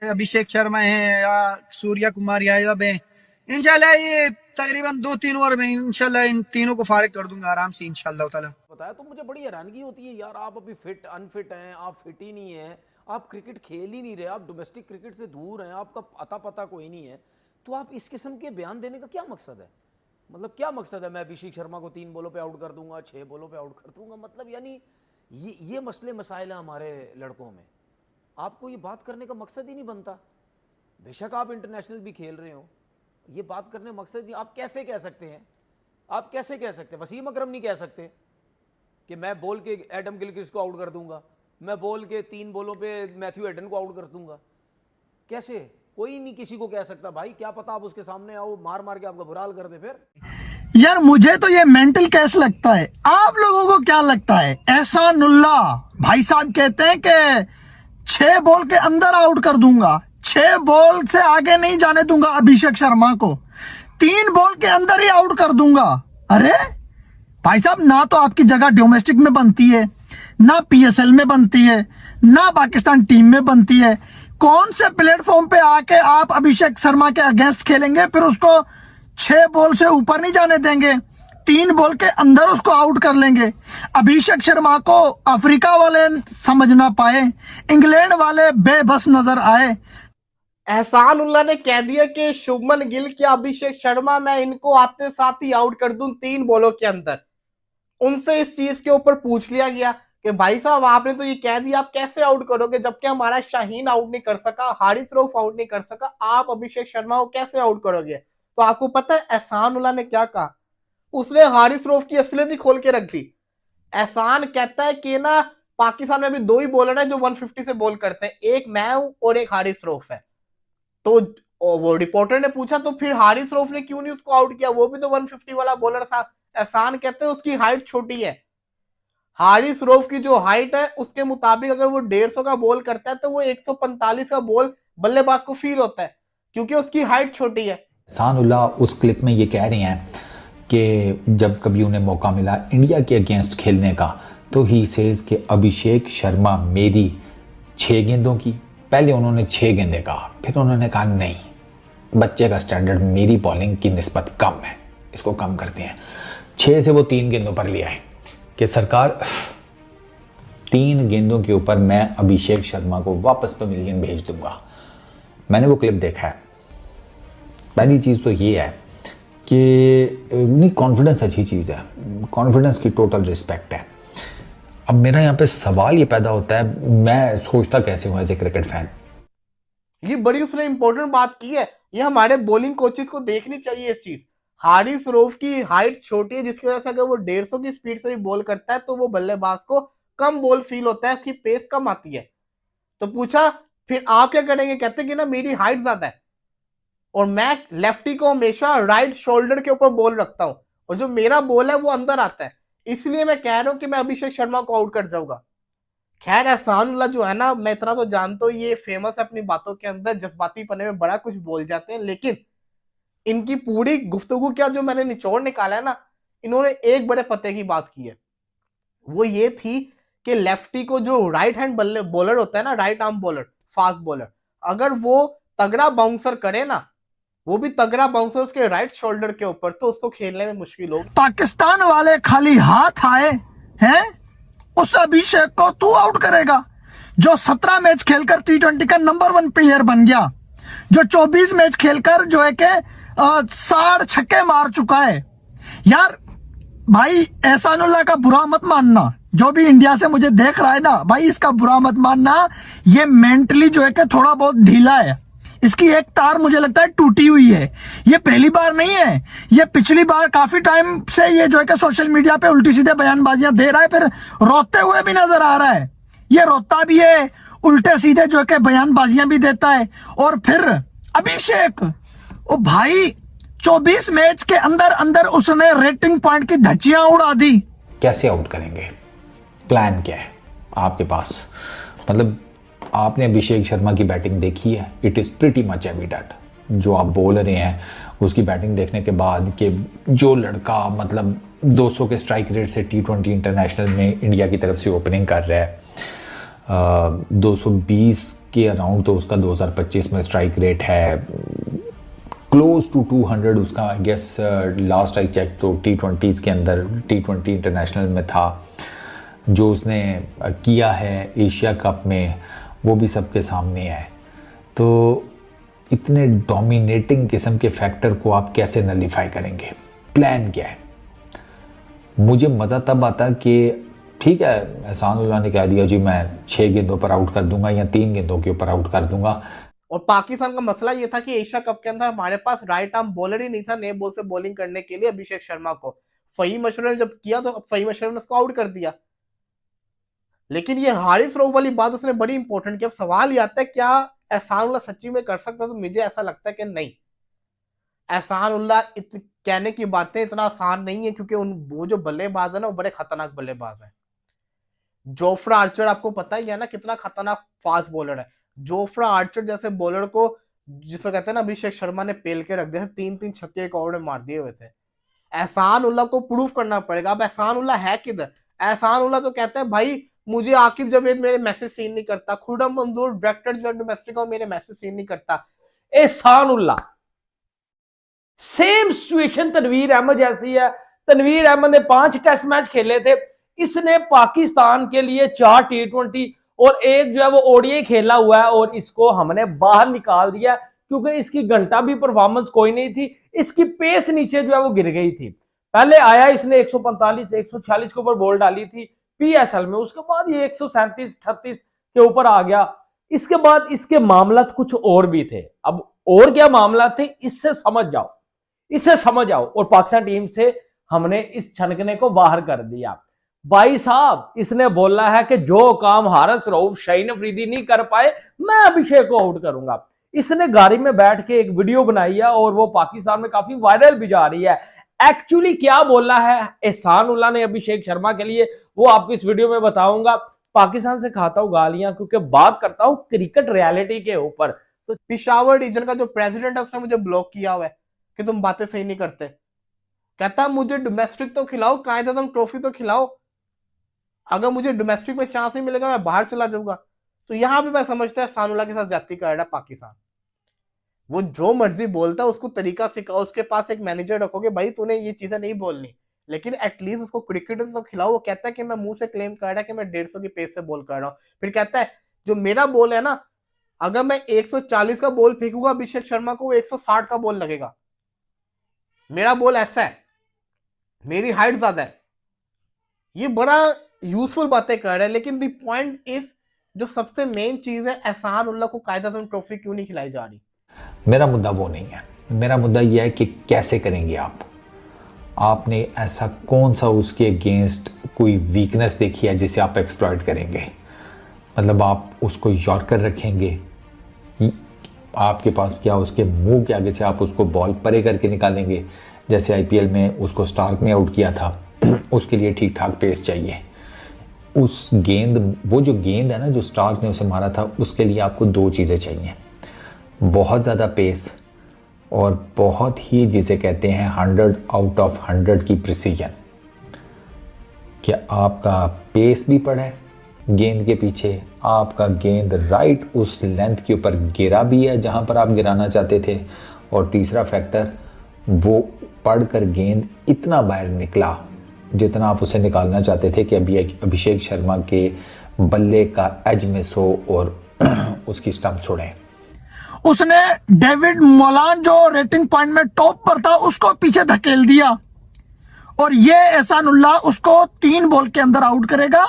अभिषेक शर्मा है या सूर्या कुमार यादव है, इंशाल्लाह ये तकरीबन 2-3 ओवर में इंशाल्लाह इन तीनों को फारिग कर दूंगा आराम से इंशाल्लाह ताला। बताया तो मुझे बड़ी हैरानगी होती है यार, आप अभी फिट अनफिट हैं, आप फिट ही नहीं है, आप क्रिकेट खेल ही नहीं रहे, आप डोमेस्टिक क्रिकेट से दूर हैं, आपका अता पता कोई नहीं है, तो आप इस किस्म के बयान देने का क्या मकसद है? मतलब क्या मकसद है, मैं अभिषेक शर्मा को 3 बॉलों पे आउट कर दूंगा, 6 बॉलों पे आउट कर दूंगा, मतलब यानी ये मसले मसाइल हैं हमारे लड़कों में, आपको ये बात करने का मकसद ही नहीं बनता। बेशक आप इंटरनेशनल भी खेल रहे हो, ये बात करने मकसद नहीं, आप कैसे कह सकते हैं, आप कैसे कह सकते हैं? वसीम अकरम नहीं कह सकते कि मैं बोल के एडम गिलक्रिस्ट को आउट कर दूंगा, मैं बोल के 3 बॉलों पे मैथ्यू हेडन को आउट कर दूंगा, कैसे? कोई नहीं किसी को कह सकता भाई, क्या पता आप उसके सामने आओ मार मार के आपका बुरा हाल कर दे। फिर यार मुझे तो ये मेंटल कैस लगता है, आप लोगों को क्या लगता है? एहसानुल्लाह भाई साहब कहते हैं कि 6 बॉल के अंदर आउट कर दूंगा, 6 बॉल से आगे नहीं जाने दूंगा अभिषेक शर्मा को, 3 बॉल के अंदर ही आउट कर दूंगा। अरे भाई साहब, ना तो आपकी जगह डोमेस्टिक में बनती है, ना पीएसएल में बनती है, ना पाकिस्तान टीम में बनती है। कौन से प्लेटफॉर्म पे आके आप अभिषेक शर्मा के अगेंस्ट खेलेंगे? फिर उसको 6 बॉल से ऊपर नहीं जाने देंगे, 3 बॉल के अंदर उसको आउट कर लेंगे। अभिषेक शर्मा को अफ्रीका वाले समझ ना पाए, इंग्लैंड वाले बेबस नजर आए। एहसानुल्लाह ने कह दिया कि शुभमन गिल क्या अभिषेक शर्मा, मैं इनको आते साथ ही आउट कर दूं 3 बॉलों के अंदर। उनसे इस चीज के ऊपर पूछ लिया गया कि भाई साहब आपने तो ये कह दिया, आप कैसे आउट करोगे जबकि हमारा शाहीन आउट नहीं कर सका, हारिस रऊफ आउट नहीं कर सका, आप अभिषेक शर्मा को कैसे आउट करोगे? तो आपको पता है एहसानुल्लाह ने क्या कहा? उसने हारिस रऊफ की असलियत ही खोल के रख दी। एहसान कहता है कि ना पाकिस्तान में अभी 2 ही बॉलर हैं जो 150 से बॉल करते हैं, एक मैं हूं और एक हारिस रऊफ है। तो वो रिपोर्टर ने पूछा तो फिर हारिस रऊफ ने क्यों नहीं उसको आउट किया, वो भी तो 150 वाला बॉलर था। एहसान कहते हैं उसकी हाइट छोटी है, हारिस रऊफ की जो हाइट है उसके मुताबिक अगर वो 150 का बॉल करता है तो वो 145 का बॉल बल्लेबाज को फील होता है क्योंकि उसकी हाइट छोटी है। एहसानुल्लाह उस क्लिप में ये कह रही हैं कि जब कभी उन्हें मौका मिला इंडिया के अगेंस्ट खेलने का तो ही सेज कि अभिषेक शर्मा मेरी 6 गेंदों की, पहले उन्होंने 6 गेंदें कहा, फिर उन्होंने कहा नहीं, बच्चे का स्टैंडर्ड मेरी बॉलिंग की निस्बत कम है, इसको कम करते हैं। 6 से वो 3 गेंदों पर लिया है कि सरकार 3 गेंदों के ऊपर मैं अभिषेक शर्मा को वापस पवेलियन भेज दूंगा। मैंने वो क्लिप देखा है। पहली चीज़ तो ये है कि नहीं, कॉन्फिडेंस अच्छी चीज़ है, कॉन्फिडेंस की टोटल रिस्पेक्ट है। अब मेरा यहाँ पे सवाल ये पैदा होता है, मैं सोचता कैसे हूँ एज ए क्रिकेट फैन, ये बड़ी उसने इंपॉर्टेंट बात की है, ये हमारे बॉलिंग कोचेस को देखनी चाहिए इस चीज। हारिस रऊफ की हाइट छोटी है जिसकी वजह से अगर वो 150 की स्पीड से भी बॉल करता है तो वो बल्लेबाज को कम बॉल फील होता है, उसकी पेस कम आती है। तो पूछा फिर आप क्या करेंगे? कहते कि ना मेरी हाइट ज्यादा है और मैं लेफ्टी को हमेशा राइट शोल्डर के ऊपर बॉल रखता हूं और जो मेरा बॉल है वो अंदर आता है, इसलिए मैं कह रहा हूं कि मैं अभिषेक शर्मा को आउट कर जाऊंगा। खैर एहसानुल्लाह जो है ना, मैं इतना तो जानता हूं ये फेमस है अपनी बातों के अंदर, जज्बाती पने में बड़ा कुछ बोल जाते हैं, लेकिन इनकी पूरी गुफ्तगू क्या जो मैंने निचोड़ निकाला है ना, इन्होंने एक बड़े पते की बात की है, वो ये थी कि लेफ्टी को जो राइट हैंड बॉलर होता है ना, right arm bowler, fast bowler, अगर वो तगड़ा बाउंसर करे ना, वो भी तगड़ा बाउंसर उसके राइट शोल्डर के ऊपर, तो उसको खेलने में मुश्किल होगी। पाकिस्तान वाले खाली हाथ आए हैं, उस अभिषेक को तू आउट करेगा जो 17 मैच खेलकर T20 का नंबर 1 प्लेयर बन गया, जो 24 मैच खेलकर जो है कि 60 छक्के मार चुका है। यार भाई एहसानुल्लाह का बुरा मत मानना, जो भी इंडिया से मुझे देख रहा है ना भाई, इसका बुरा मत मानना, ये मेंटली जो है कि थोड़ा बहुत ढीला है, इसकी एक तार मुझे लगता है टूटी हुई है। ये पहली बार नहीं है, ये पिछली बार काफी टाइम से ये जो है कि सोशल मीडिया पे उल्टी सीधे बयानबाजियां दे रहा है, फिर रोते हुए भी नजर आ रहा है, ये रोता भी है, उल्टे सीधे जो है कि बयानबाजियां भी देता है। और फिर अभिषेक, ओ भाई 24 मैच के अंदर अंदर उसने रेटिंग पॉइंट की धज्जियां उड़ा दी। कैसे आउट करेंगे? प्लान क्या है आपके पास? मतलब आपने अभिषेक शर्मा की बैटिंग देखी है, it is pretty much evident, जो आप बोल रहे हैं उसकी बैटिंग देखने के बाद कि जो लड़का मतलब 200 के स्ट्राइक रेट से T20 इंटरनेशनल में इंडिया की तरफ से ओपनिंग कर रहा है, 220 के अराउंड तो उसका 2025 में स्ट्राइक रेट है, क्लोज टू 200 उसका I guess last I check तो T20s के अंदर T20 इंटरनेशनल में था। जो उसने किया है एशिया कप में वो भी सबके सामने है। तो इतने डोमिनेटिंग किस्म के फैक्टर को आप कैसे नलीफाई करेंगे? प्लान क्या है? मुझे मज़ा तब आता कि ठीक है एहसानुल्लाह ने कह दिया जी मैं 6 गेंदों पर आउट कर दूंगा या 3 गेंदों के ऊपर आउट कर दूंगा। और पाकिस्तान का मसला ये था कि एशिया कप के अंदर हमारे पास राइट आर्म बॉलर ही नहीं था नए बॉल से बॉलिंग करने के लिए अभिषेक शर्मा को। फहीम अशरफ ने जब किया तो फहीम अशरफ ने उसको आउट कर दिया। लेकिन ये हारिस रऊफ वाली बात उसने बड़ी इंपॉर्टेंट की। अब सवाल ये आता है क्या एहसानुल्लाह सच्ची में कर सकता? तो मुझे ऐसा लगता है कि नहीं, एहसानुल्लाह कहने की बातें इतना आसान नहीं है, क्योंकि वो जो बल्लेबाज है ना वो बड़े खतरनाक बल्लेबाज है। जोफ्रा आर्चर आपको पता ही है ना कितना खतरनाक फास्ट बॉलर है। जोफ्रा आर्चर जैसे बॉलर को जिसे कहते हैं ना अभिषेक शर्मा ने पेल के रख दिया, 3-3 छक्के एक ओवर में मार दिए हुए थे। एहसानुल्लाह को प्रूफ करना पड़ेगा। अब एहसानुल्लाह है किधर? एहसानुल्लाह तो कहता है भाई मुझे आकिब जावेद मेरे मैसेज सीन नहीं करता, खुर्रम मंजूर डायरेक्टर जो डोमेस्टिक और मेरे मैसेज सीन नहीं करता। एहसानुल्लाह सेम सिचुएशन तनवीर अहमद जैसी है। तनवीर अहमद ने 5 टेस्ट मैच खेले थे, इसने पाकिस्तान के लिए 4 T20 और एक जो है वो ओडीआई खेला हुआ है और इसको हमने बाहर निकाल दिया क्योंकि इसकी घंटा भी परफॉर्मेंस कोई नहीं थी, इसकी पेस नीचे जो है वो गिर गई थी। पहले आया इसने 145 146 के ऊपर बॉल डाली थी PSL में, उसके बाद ये 137 38 के ऊपर आ गया। इसके बाद इसके मामला कुछ और भी थे। अब और क्या मामला थे इससे समझ जाओ, इससे समझ आओ। और पाकिस्तान टीम से हमने इस छनकने को बाहर कर दिया। भाई साहब इसने बोला है कि जो काम हारिस रऊफ शाहीन अफरीदी नहीं कर पाए मैं अभिषेक को आउट करूंगा। इसने गाड़ी में बैठ के एक वीडियो बनाई है और वो पाकिस्तान में काफी वायरल भी जा रही है। एक्चुअली क्या बोला है एहसानुल्लाह ने अभिषेक शर्मा के लिए वो आपको इस वीडियो में बताऊंगा। पाकिस्तान से खाता हूं गालियां क्योंकि बात करता हूं क्रिकेट रियलिटी के ऊपर। तो पिशावर रीजन का जो प्रेसिडेंट है उसने मुझे ब्लॉक किया हुआ है कि तुम बातें सही नहीं करते। कहता मुझे डोमेस्टिक तो खिलाओ, कायदे तुम ट्रॉफी तो खिलाओ। अगर मुझे डोमेस्टिक में चांस नहीं मिलेगा मैं बाहर चला जाऊंगा। तो यहां भी मैं समझता है एहसानुल्लाह के साथ ज्यादती कर रहा है पाकिस्तान। वो जो मर्जी बोलता है उसको तरीका सिखाओ, उसके पास एक मैनेजर रखोगे भाई तूने ये चीजें नहीं बोलनी, लेकिन एटलीस्ट उसको क्रिकेट तो खिलाओ। वो कहता है कि मैं मुंह से क्लेम कर रहा है कि मैं 150 की पेस से बॉल कर रहा हूं, फिर कहता है जो मेरा बॉल है ना अगर मैं 140 का बॉल फेंकूंगा अभिषेक शर्मा को 160 का बॉल लगेगा। मेरा बॉल ऐसा है, मेरी हाइट ज्यादा है। ये बड़ा यूजफुल बातें कर रहा है, लेकिन द पॉइंट इज जो सबसे मेन चीज है एहसानुल्लाह को कायदेतन ट्रॉफी क्यों नहीं खिलाई जा रही? मेरा मुद्दा वो नहीं है, मेरा मुद्दा यह है कि कैसे करेंगे आप। आपने ऐसा कौन सा उसके अगेंस्ट कोई वीकनेस देखी है जिसे आप एक्सप्लॉइट करेंगे? मतलब आप उसको यॉर्कर रखेंगे, आपके पास क्या उसके मुंह के आगे से आप उसको बॉल परे करके निकालेंगे? जैसे IPL में उसको स्टार्क ने आउट किया था, उसके लिए ठीक ठाक पेस चाहिए। उस गेंद वो जो गेंद है ना जो स्टार्क ने उसे मारा था उसके लिए आपको 2 चीज़ें चाहिए, बहुत ज़्यादा पेस और बहुत ही जिसे कहते हैं 100 आउट ऑफ 100 की प्रिसीजन। क्या आपका पेस भी पड़ा है गेंद के पीछे, आपका गेंद राइट उस लेंथ के ऊपर गिरा भी है जहां पर आप गिराना चाहते थे, और तीसरा फैक्टर वो पढ़कर गेंद इतना बाहर निकला जितना आप उसे निकालना चाहते थे कि अभी अभिषेक शर्मा के बल्ले का एज मिस हो और उसकी स्टंप्स उड़े। उसने डेविड मोलान जो रेटिंग पॉइंट में टॉप पर था उसको पीछे धकेल दिया और ये एहसानुल्लाह उसको 3 बॉल के अंदर आउट करेगा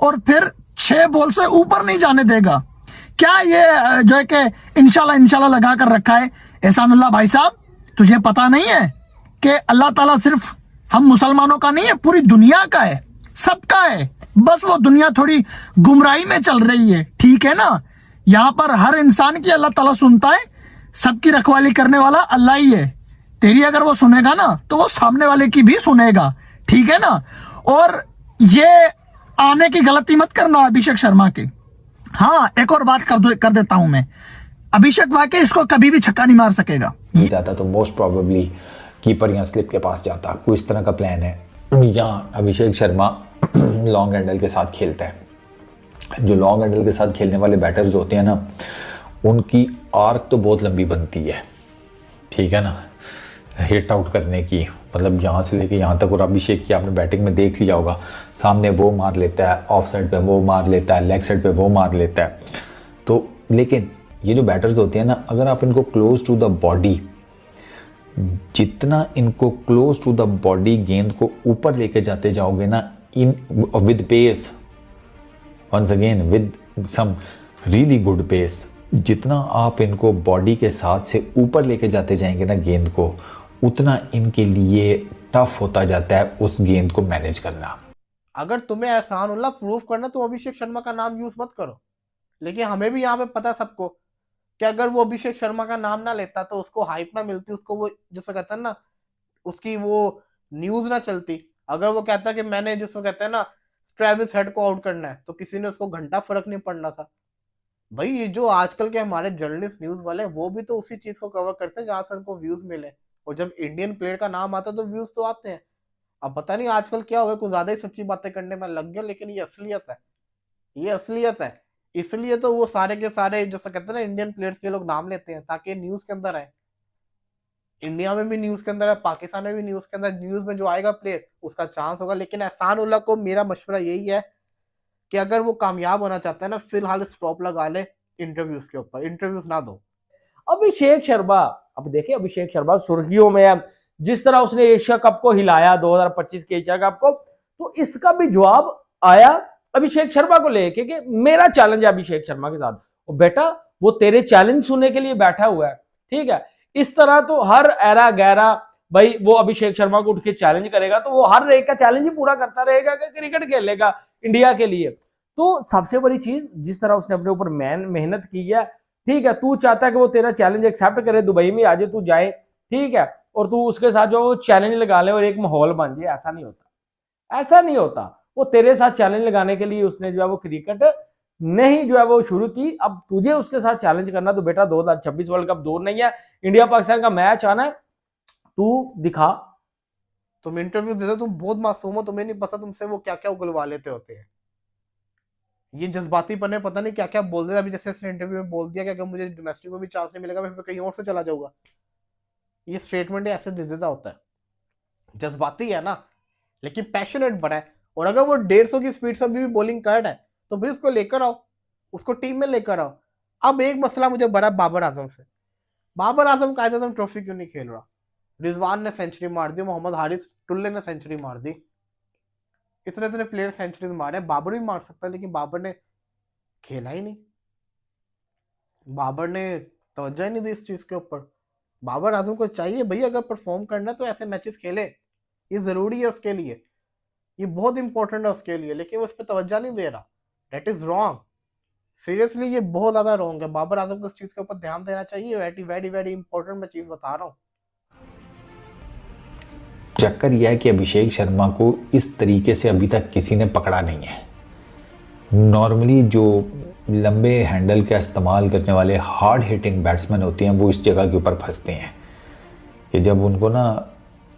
और फिर 6 बॉल से ऊपर नहीं जाने देगा। क्या ये जो है कि इंशाल्लाह लगा कर रखा है एहसानुल्लाह? भाई साहब तुझे पता नहीं है कि अल्लाह ताला सिर्फ हम मुसलमानों का नहीं है, पूरी दुनिया का है, सबका है। बस वो दुनिया थोड़ी गुमराही में चल रही है, ठीक है ना? यहां पर हर इंसान की अल्लाह ताला सुनता है, सबकी रखवाली करने वाला अल्लाह ही है। तेरी अगर वो सुनेगा ना तो वो सामने वाले की भी सुनेगा, ठीक है ना? और ये आने की गलती मत करना अभिषेक शर्मा की। हाँ, एक और बात कर देता हूं मैं, अभिषेक वाकई इसको कभी भी छक्का नहीं मार सकेगा। जाता तो मोस्ट प्रोबेबली कीपर या स्लिप के पास जाता, कोई इस तरह का प्लान है। यहाँ अभिषेक शर्मा लॉन्ग हैंडल के साथ खेलता है जो लॉन्ग हैंडल के साथ खेलने वाले बैटर्स होते हैं ना, उनकी आर्क तो बहुत लंबी बनती है, ठीक है ना, हिट आउट करने की, मतलब यहाँ से लेके यहाँ तक। और अभिषेक की आपने बैटिंग में देख लिया होगा, सामने वो मार लेता है, ऑफ साइड पे वो मार लेता है, लेग साइड पे वो मार लेता है। तो लेकिन ये जो बैटर्स होते हैं ना, अगर आप इनको क्लोज टू द बॉडी, जितना इनको क्लोज टू द बॉडी गेंद को ऊपर लेके जाते जाओगे ना, in with pace, once again with some really good pace, जितना आप इनको बॉडी के साथ से ऊपर लेके जाते जाएंगे ना गेंद को, उतना इनके लिए टफ होता जाता है उस गेंद को मैनेज करना। अगर तुम्हें एहसानुल्लाह प्रूफ करना तो अभिषेक शर्मा का नाम यूज मत करो, लेकिन हमें भी यहाँ पे पता है सबको कि अगर वो अभिषेक शर्मा का नाम ना लेता तो उसको हाइप ना मिलती, उसको वो जिसको कहते हैं ना, उसकी वो न्यूज ना चलती। अगर वो कहता कि मैंने जिसको कहते हैं ना ट्रेविस हेड को आउट करना है, तो किसी ने उसको घंटा फर्क नहीं पड़ना था। भाई ये जो आजकल के हमारे जर्नलिस्ट न्यूज वाले वो भी तो उसी चीज को कवर करते हैं जहां से उनको व्यूज मिले, और जब इंडियन प्लेयर का नाम आता है तो व्यूज तो आते हैं। अब पता नहीं आजकल क्या हुआ, कुछ ज्यादा ही सच्ची बातें करने में लग गया, लेकिन ये असलियत है, ये असलियत है। इसलिए तो वो सारे के सारे जो कहते हैं ना इंडियन प्लेयर्स के लोग नाम लेते हैं ताकि न्यूज के अंदर आए। इंडिया में भी न्यूज के अंदर है, पाकिस्तान में भी न्यूज के अंदर, न्यूज में जो आएगा प्लेयर उसका चांस होगा। लेकिन एहसानुल्लाह को मेरा मशवरा यही है कि अगर वो कामयाब होना चाहता है ना, फिलहाल स्टॉप लगा ले इंटरव्यूज के ऊपर, इंटरव्यूज ना दो। अभिषेक शर्मा, अब देखिए अभिषेक शर्मा सुर्खियों में है, जिस तरह उसने एशिया कप को हिलाया 2025 के एशिया कप को, तो इसका भी जवाब आया अभिषेक शर्मा को लेके कि मेरा चैलेंज है अभिषेक शर्मा के साथ। और बेटा वो तेरे चैलेंज सुनने के लिए बैठा हुआ है, ठीक है। इस तरह तो हर एरा गैरा भाई वो अभिषेक शर्मा को उठ के चैलेंज करेगा तो वो हर एक का चैलेंज ही पूरा करता रहेगा कि क्रिकेट खेलेगा इंडिया के लिए। तो सबसे बड़ी चीज जिस तरह उसने अपने ऊपर मेहनत की है, ठीक है, तू चाहता है कि वो तेरा चैलेंज एक्सेप्ट करे, दुबई में आज तू जाए, ठीक है, और तू उसके साथ जो चैलेंज लगा ले और एक माहौल बन जाए, ऐसा नहीं होता, ऐसा नहीं होता। वो तेरे साथ चैलेंज लगाने के लिए उसने जो है वो क्रिकेट नहीं जो है वो शुरू की। अब तुझे उसके साथ चैलेंज करना तो बेटा 2026 वर्ल्ड कप दूर नहीं है, इंडिया पाकिस्तान का मैच आना है, तू दिखा। तुम इंटरव्यू देते हो, तुम बहुत मासूम हो, तुम्हें नहीं पता तुमसे वो क्या क्या उगलवा लेते होते हैं। ये जज्बाती पने पता नहीं क्या क्या बोल देता। अभी जैसे इसने इंटरव्यू में बोल दिया कि अगर मुझे डोमेस्टिक में भी चांस नहीं मिलेगा मैं फिर कहीं और से चला जाऊंगा, ये स्टेटमेंट ऐसे दे देता होता है। जज्बाती है ना, लेकिन पैशनेट बड़ा है। और अगर वो 150 की स्पीड से अभी भी बॉलिंग कर रहा है तो फिर उसको लेकर आओ, उसको टीम में लेकर आओ। अब एक मसला मुझे बड़ा बाबर आजम से, बाबर आजम कायदे आजम ट्रॉफी क्यों नहीं खेल रहा? रिजवान ने सेंचुरी मार दी, मोहम्मद हारिस टुल्ले ने सेंचुरी मार दी, इतने इतने प्लेयर सेंचुरीज मारे, बाबर भी मार सकता है, लेकिन बाबर ने खेला ही नहीं, बाबर ने तवज्जो ही नहीं दी इस चीज के ऊपर। बाबर आजम को चाहिए भाई अगर परफॉर्म करना है तो ऐसे मैचेस खेले, ये जरूरी है उसके लिए, ये बहुत इंपॉर्टेंट है उसके लिए, लेकिन वो उस पर तवज्जो नहीं दे रहा। दैट इज रॉन्ग, सीरियसली ये बहुत ज्यादा रॉन्ग है। बाबर आजम को इस चीज के ऊपर ध्यान देना चाहिए। वेरी वेरी वेरी इंपॉर्टेंट मैं चीज बता रहा हूँ। चक्कर यह है कि अभिषेक शर्मा को इस तरीके से अभी तक किसी ने पकड़ा नहीं है। नॉर्मली जो लंबे हैंडल का इस्तेमाल करने वाले हार्ड हिटिंग बैट्समैन होते हैं वो इस जगह के ऊपर फंसते हैं कि जब उनको ना,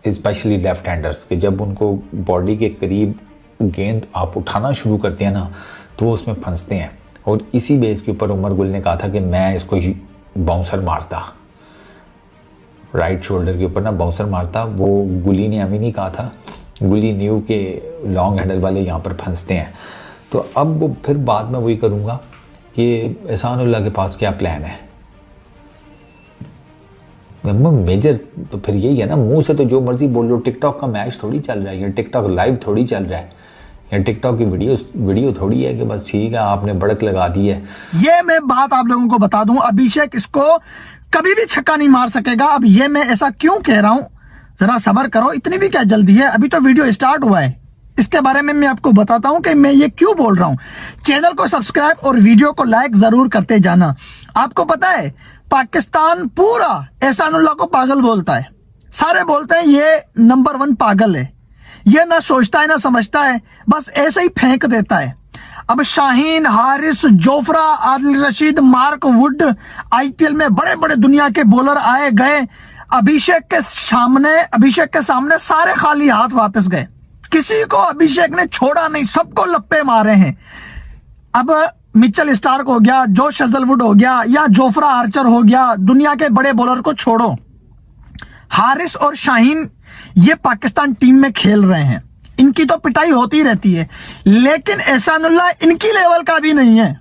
स्पेशली लेफ्ट हैंडर्स के, जब उनको बॉडी के करीब गेंद आप उठाना शुरू करते हैं ना तो वो उसमें फंसते हैं। और इसी बेस के ऊपर उमर गुल ने कहा था कि मैं इसको बाउंसर मारता, राइट शोल्डर के ऊपर ना बाउंसर मारता। वो गुली ने अभी नहीं कहा था, गुली न्यू के लॉन्ग हैंडल वाले यहाँ पर फंसते हैं। तो अब वो फिर बाद में वही करूँगा कि एहसानुल्लाह के पास क्या प्लान है। मेजर तो फिर यही है ना, मुंह से तो जो मर्जी बोल लो, टिकटॉक का मैच थोड़ी चल रहा है, या टिकटॉक लाइव थोड़ी चल रहा है, या टिकटॉक की वीडियो थोड़ी है कि बस ठीक है आपने बड़क लगा दी है। ये मैं बात आप लोगों को बता दूं, अभिषेक इसको कभी भी छक्का नहीं मार सकेगा। अब ये मैं ऐसा क्यों कह रहा हूं, जरा सब्र करो, इतनी भी क्या जल्दी है, अभी तो वीडियो स्टार्ट हुआ है। इसके बारे में मैं आपको बताता हूं कि मैं ये क्यों बोल रहा हूं। चैनल को सब्सक्राइब और वीडियो को लाइक जरूर करते जाना। आपको पता है पाकिस्तान पूरा एहसानुल्लाह को पागल बोलता है, सारे बोलते हैं ये नंबर 1 पागल है, ये ना सोचता है ना समझता है, बस ऐसे ही फेंक देता है। अब Shaheen, Haris, Jofra, Adil Rashid, Mark Wood, IPL में बड़े बड़े दुनिया के बॉलर आए गए, अभिषेक के सामने सारे खाली हाथ वापस गए। किसी को अभिषेक ने छोड़ा नहीं, सबको लप्पे मारे हैं। अब मिचेल स्टार्क हो गया, जोश हेजलवुड हो गया, या जोफ्रा आर्चर हो गया, दुनिया के बड़े बॉलर को छोड़ो, हारिस और शाहीन ये पाकिस्तान टीम में खेल रहे हैं, इनकी तो पिटाई होती रहती है, लेकिन एहसानुल्लाह इनकी लेवल का भी नहीं है।